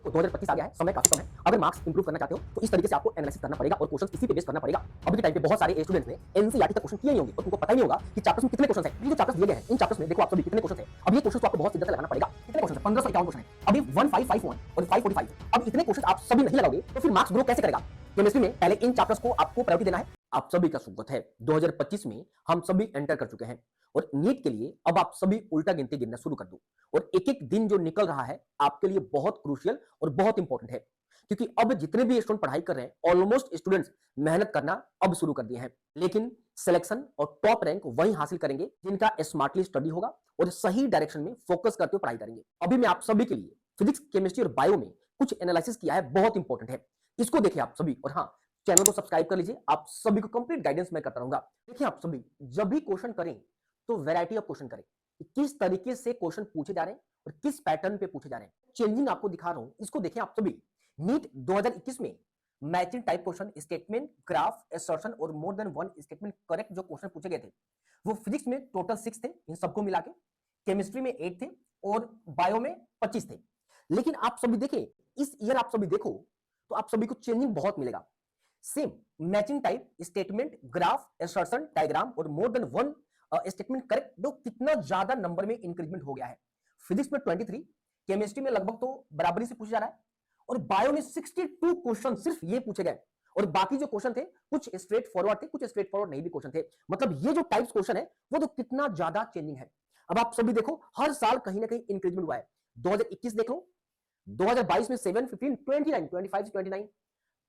तो 2025 आ गया है, समय काफी कम है। अगर मार्क्स इंप्रूव करना चाहते हो तो इस तरीके से आपको एनालिसिस करना पड़ेगा और क्वेश्चंस इसी पे बेस करना पड़ेगा। अभी के टाइम पे बहुत सारे स्टूडेंट्स ने एनसीईआरटी तक क्वेश्चन किए नहीं होंगे और तुमको पता ही नहीं होगा कि चैप्टर्स में कितने क्वेश्चन हैं। ये जो चैप्टर्स दिए गए हैं इन चैप्टर्स में देखो आप सभी कितने क्वेश्चन हैं। अब ये क्वेश्चन तो आपको बहुत शिद्दत से लगाना पड़ेगा। कितने क्वेश्चन है? 1551 क्वेश्चन है। अभी 1551 और 545, अब इतने क्वेश्चन आप सभी नहीं लगाओगे तो फिर मार्क्स ग्रो कैसे करेगा? केमिस्ट्री में पहले इन चैप्टर्स को आपको प्रायोरिटी देना है। आप सभी का स्वागत है। 2025 में हम सभी एंटर कर चुके हैं और नीट के लिए अब आप सभी उल्टा गिनती गिनना शुरू कर दो और एक एक दिन जो निकल रहा है आपके लिए बहुत क्रूशियल और बहुत इंपॉर्टेंट है, क्योंकि अब जितने भी स्टूडेंट पढ़ाई कर रहे हैं ऑलमोस्ट स्टूडेंट्स मेहनत करना अब शुरू कर दिए हैं, लेकिन सिलेक्शन और टॉप रैंक वही हासिल करेंगे जिनका स्मार्टली स्टडी होगा और सही डायरेक्शन में फोकस करते हुए पढ़ाई करेंगे। अभी मैं आप सभी के लिए फिजिक्स, केमिस्ट्री और बायो में कुछ एनालिसिस किया है, बहुत इंपॉर्टेंट है, इसको देखिए आप सभी। और हाँ, चैनल को सब्सक्राइब कर लीजिए, आप सभी को कंप्लीट गाइडेंस मैं करता रहूंगा। देखिए आप सभी जब भी क्वेश्चन करें तो वैरायटी ऑफ क्वेश्चन करें, किस तरीके से क्वेश्चन पूछे जा रहे हैं और किस पैटर्न पे पूछे जा रहे हैं। चेंजिंग आपको दिखा रहा हूं, इसको देखें आप सभी। नीट 2021 में matching type question, statement, graph, assertion और more than one statement correct जो क्वेश्चन पूछे गए थे वो फिजिक्स में टोटल 6 थे, इन सबको मिला के। केमिस्ट्री में 8 थे और बायो में 25 थे। लेकिन आप सभी देखें, इस ईयर आप सभी देखो तो आप सभी को चेंजिंग बहुत मिलेगा। Same matching type, statement, graph, assertion, diagram और more than one statement correct, तो कितना ज्यादा नंबर में इंक्रीजमेंट हो गया है। फिजिक्स में 23, केमिस्ट्री में लगभग तो बराबरी से पूछा जा रहा है और बायो में 62 क्वेश्चन सिर्फ ये पूछे गए और बाकी जो क्वेश्चन थे कुछ स्ट्रेट फॉरवर्ड थे, कुछ स्ट्रेट फॉरवर्ड नहीं भी क्वेश्चन थे। मतलब ये जो टाइप्स क्वेश्चन है वो तो कितना ज्यादा चेंजिंग है। अब आप सभी देखो हर साल कहीं ना कहीं इंक्रीजमेंट हुआ है। 2021 देख लो, 2022 में 7, 15, 29, 25 से 29,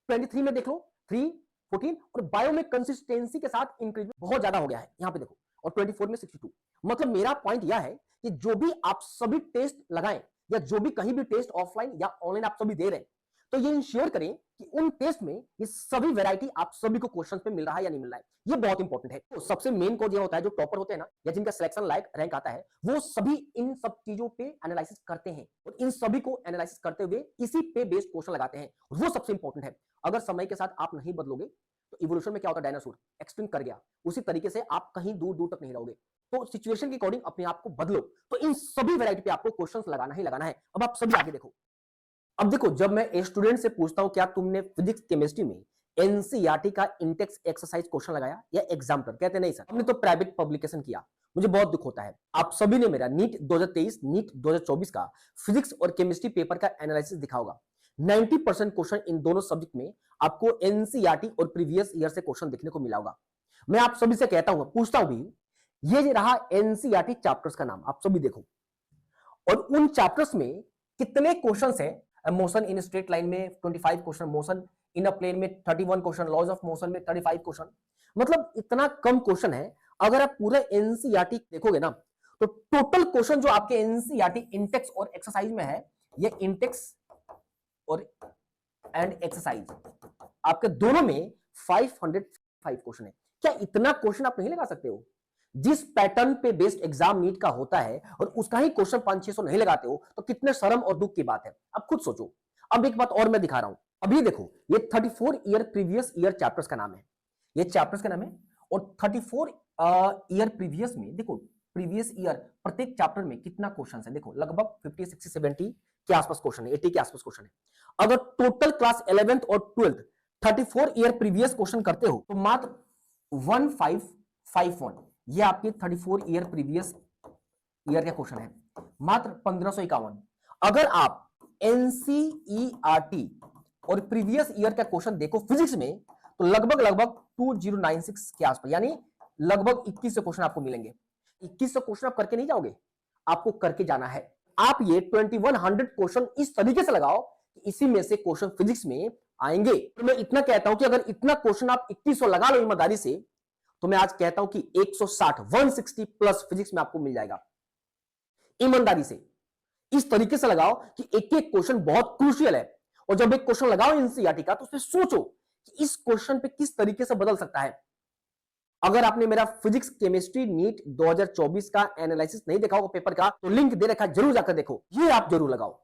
23 में देख लो 3, 14 और बायो में कंसिस्टेंसी के साथ इंक्रीजमेंट बहुत ज्यादा हो गया है, यहां पे देखो। और 24 में 62। मतलब मेरा पॉइंट यह है कि जो भी आप सभी टेस्ट लगाएं या जो भी कहीं भी टेस्ट ऑफलाइन या ऑनलाइन आप सभी दे रहे हैं तो ये इंश्योर करें कि उन टेस्ट में ये सभी वैरायटी आप सभी को क्वेश्चन पे मिल रहा है या नहीं मिल रहा है। ये बहुत इंपॉर्टेंट है। तो सबसे मेन कोड ये होता है, जो टॉपर होते हैं ना या जिनका सिलेक्शन लायक रैंक आता है वो सभी इन सब चीजों पे एनालिसिस करते हैं और इन सभी को एनालिसिस करते हुए इसी पे बेस्ड क्वेश्चन लगाते हैं। वो सबसे इंपॉर्टेंट है। अगर समय के साथ आप नहीं बदलोगे तो इवोल्यूशन में क्या होता है, डायनासोर एक्सटिंक्ट कर गया, उसी तरीके से आप कहीं दूर दूर तक नहीं रहोगे। तो सिचुएशन के अकॉर्डिंग अपने आप को बदलो। तो इन सभी वैरायटी पे आपको क्वेश्चंस लगाना ही लगाना है। अब आप सभी आगे देखो। अब देखो, जब मैं स्टूडेंट से पूछता हूं क्या तुमने फिजिक्स केमिस्ट्री में एनसीईआरटी का इंटेक्स एक्सरसाइज क्वेश्चन लगाया या एग्जाम पर, कहते नहीं सर हमने तो प्राइवेट पब्लिकेशन किया। मुझे बहुत दुख होता है। आप सभी ने मेरा नीट 2023, नीट 2024 का फिजिक्स और केमिस्ट्री पेपर का एनालिसिस दिखा होगा। 90% क्वेश्चन इन दोनों सब्जेक्ट में आपको एनसीईआरटी और प्रीवियस ईयर से क्वेश्चन देखने को मिला होगा। मैं आप सभी से कहता हूं, पूछता हूं भी, ये रहा एनसीईआरटी चैप्टर्स का नाम, आप सभी देखो। और उन चैप्टर्स में कितने क्वेश्चंस हैं? मोशन इन स्ट्रेट लाइन में 25 question, motion in a plane में 31 क्वेश्चन, लॉज ऑफ मोशन में 35 क्वेश्चन। मतलब इतना कम क्वेश्चन है। अगर आप पूरा एनसीईआरटी देखोगे ना तो टोटल क्वेश्चन जो आपके एनसीईआरटी इंटेक्स और एक्सरसाइज में है, ये इंटेक्स और एंड एक्सरसाइज आपके दोनों में 505 क्वेश्चन है। क्या इतना क्वेश्चन आप नहीं लगा सकते हो? जिस पैटर्न पे बेस्ड एग्जाम नीट का होता है और उसका ही क्वेश्चन 500-600 नहीं लगाते हो तो कितने शर्म और दुख की बात है। अब खुद सोचो। अब एक बात और मैं दिखा रहा हूं, अभी देखो, ये 34 ईयर प्रीवियस ईयर चैप्टर्स का नाम है, ये चैप्टर्स का नाम है। और 34 ईयर प्रीवियस में देखो, प्रीवियस ईयर प्रत्येक चैप्टर में कितना क्वेश्चन है, देखो लगभग 50, 60, 70 के आसपास क्वेश्चन है, 80 के आसपास क्वेश्चन है। अगर टोटल क्लास 11th और 12th 34 ईयर प्रीवियस क्वेश्चन करते हो तो मात्र 1551, ये आपके 34 ईयर प्रीवियस ईयर का क्वेश्चन है, मात्र 1551। अगर आप एनसीईआरटी और प्रीवियस ईयर का क्वेश्चन देखो फिजिक्स में तो लगभग 2096 के आसपास, यानी लगभग 2100 क्वेश्चन आपको मिलेंगे। 2100 क्वेश्चन आप करके नहीं जाओगे, आपको करके जाना है। आप ये 2100 क्वेश्चन इस तरीके से लगाओ कि इसी में से क्वेश्चन फिजिक्स में आएंगे। तो मैं इतना कहता हूं कि अगर इतना क्वेश्चन आप 2100 लगा लो ईमानदारी से तो मैं आज कहता हूं कि 160, 160 प्लस फिजिक्स में आपको मिल जाएगा। ईमानदारी से इस तरीके से लगाओ कि एक एक क्वेश्चन बहुत क्रूशियल है और जब एक क्वेश्चन लगाओ एनसीईआरटी का तो उसमें सोचो कि इस क्वेश्चन पे किस तरीके से बदल सकता है। अगर आपने मेरा फिजिक्स केमिस्ट्री नीट 2024 का एनालिसिस नहीं देखा होगा पेपर का तो लिंक दे रखा है, जरूर जाकर देखो, ये आप जरूर लगाओ।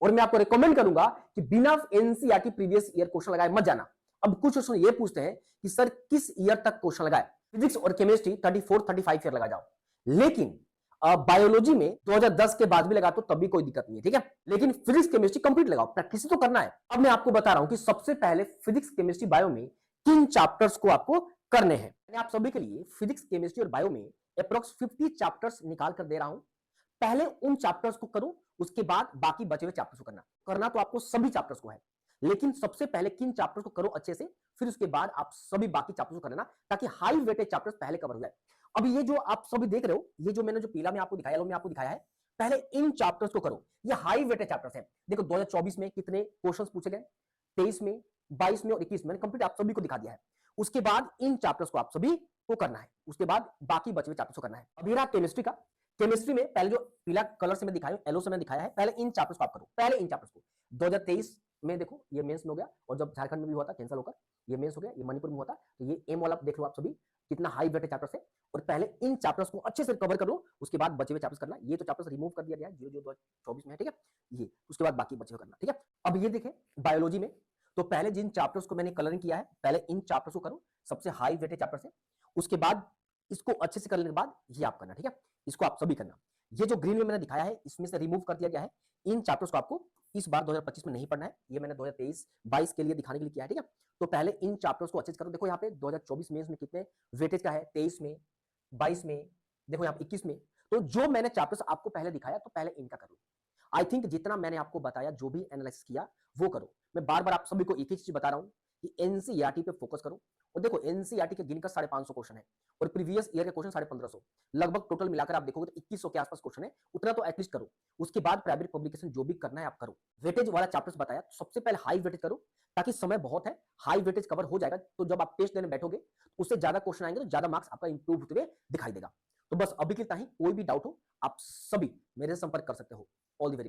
और मैं आपको रिकमेंड करूंगा कि बिना एनसीईआरटी प्रीवियस ईयर क्वेश्चन लगाए मत जाना। अब कुछ क्वेश्चन ये पूछते हैं कि सर किस ईयर तक क्वेश्चन लगाए, फिजिक्स और केमिस्ट्री 34, 35 ईयर लगा जाओ। लेकिन बायोलॉजी में 2010 के बाद भी लगा तो तब भी कोई दिक्कत नहीं है, ठीक है। लेकिन फिजिक्स केमिस्ट्री कंप्लीट लगाओ, प्रैक्टिस तो करना है। अब मैं आपको बता रहा हूं कि सबसे पहले फिजिक्स केमिस्ट्री बायो में किन चैप्टर्स को आपको करने हैं। मैं आप सभी के लिए फिजिक्स केमिस्ट्री और बायो में अप्रोक्स 50 चैप्टर्स निकाल कर दे रहा हूं। पहले उन चैप्टर्स को करो, उसके बाद बाकी बचे हुए चैप्टर्स को करना तो आपको सभी चैप्टर्स को है, लेकिन सबसे पहले किन चैप्टर्स को करो अच्छे से, फिर उसके बाद आप सभी बाकी चैप्टर्स को करना, ताकि हाई वेटेज चैप्टर्स पहले कवर हो जाए। अब ये जो आप सभी देख रहे हो, ये जो मैंने जो पीला में आपको दिखाया, येलो में आपको दिखाया है, पहले इन चैप्टर्स को करो। ये हाई वेटेज चैप्टर्स हैं। देखो 2024 में कितने क्वेश्चंस पूछे गए, 23 में, 22 में और 21 में, मैंने कंप्लीट आप सभी को दिखा दिया है। उसके बाद इन चैप्टर्स को आप सभी को करना है, उसके बाद बाकी बचे हुए चैप्टर्स को करना है। अभी रहा केमिस्ट्री का। केमिस्ट्री में पहले जो पीला कलर से मैं दिखाया, येलो से मैं दिखाया है, पहले इन चैप्टर्स को आप करो, पहले इन चैप्टर्स को। 2023 में देखो ये मेंस में हो गया, और जब झारखंड में भी हुआ था कैंसिल होकर, ये मेंस हो गया, ये मणिपुर में हुआ था, तो ये एम वाला देख लो आप सभी कितना हाई वेटेज चैप्टर्स है। और पहले इन चैप्टर्स को अच्छे से कवर कर लो, उसके बाद बचे हुए चैप्टर्स करना। ये तो चैप्टर्स रिमूव कर दिया गया है, जो 2024 में है, ठीक है। ये उसके बाद बाकी बचे हुए करना, ठीक है। अब ये देखें बायोलॉजी में, तो पहले जिन चैप्टर्स को मैंने कलरिंग किया है, पहले इन चैप्टर्स को करो, सबसे हाई वेटेज चैप्टर्स है। उसके बाद इसको अच्छे से करने के बाद ये आप करना, ठीक है। इसको आप सभी करना। ये जो ग्रीन में मैंने दिखाया है, इसमें से रिमूव कर दिया गया है। इन चैप्टर्स को आपको इस बार 2025 में नहीं पढ़ना है, ये मैंने 2023-22 के लिए दिखाने के लिए किया है, ठीक है। तो पहले इन चैप्टर्स को अच्छे से करो। देखो यहाँ पे 2024 मेंस में कितने वेटेज का है, 23 में, 22 में, देखो यहाँ पे 21 में। तो जो मैंने चैप्टर्स आपको पहले दिखाया, तो पहले इनका करो। आई थिंक जितना मैंने आपको बताया, जो भी एनालिसिस किया वो करो। मैं बार बार आप सभी को एक ही चीज बता रहा हूँ कि एनसीईआरटी पे फोकस करो। और देखो एनसीईआरटी के गिनकर 550 क्वेश्चन है, और प्रीवियस ईयर के क्वेश्चन 1550, लगभग टोटल मिलाकर आप देखोगे तो 2100 के आसपास क्वेश्चन है। उतना तो एटलीस्ट करो। उसके बाद प्राइवेट पब्लिकेशन जो भी करना है आप करो। वेटेज वाला चैप्टर्स बताया, तो सबसे पहले हाई वेटेज करो, ताकि समय बहुत है, हाई वेटेज कवर हो जाएगा। तो जब आप टेस्ट देने बैठोगे, उससे ज्यादा क्वेश्चन आएंगे, तो ज्यादा मार्क्स आपका इंप्रूव होते हुए दिखाई देगा। तो बस अभी के लिए कोई भी डाउट हो, आप सभी मेरे से संपर्क कर सकते हो। All the very best.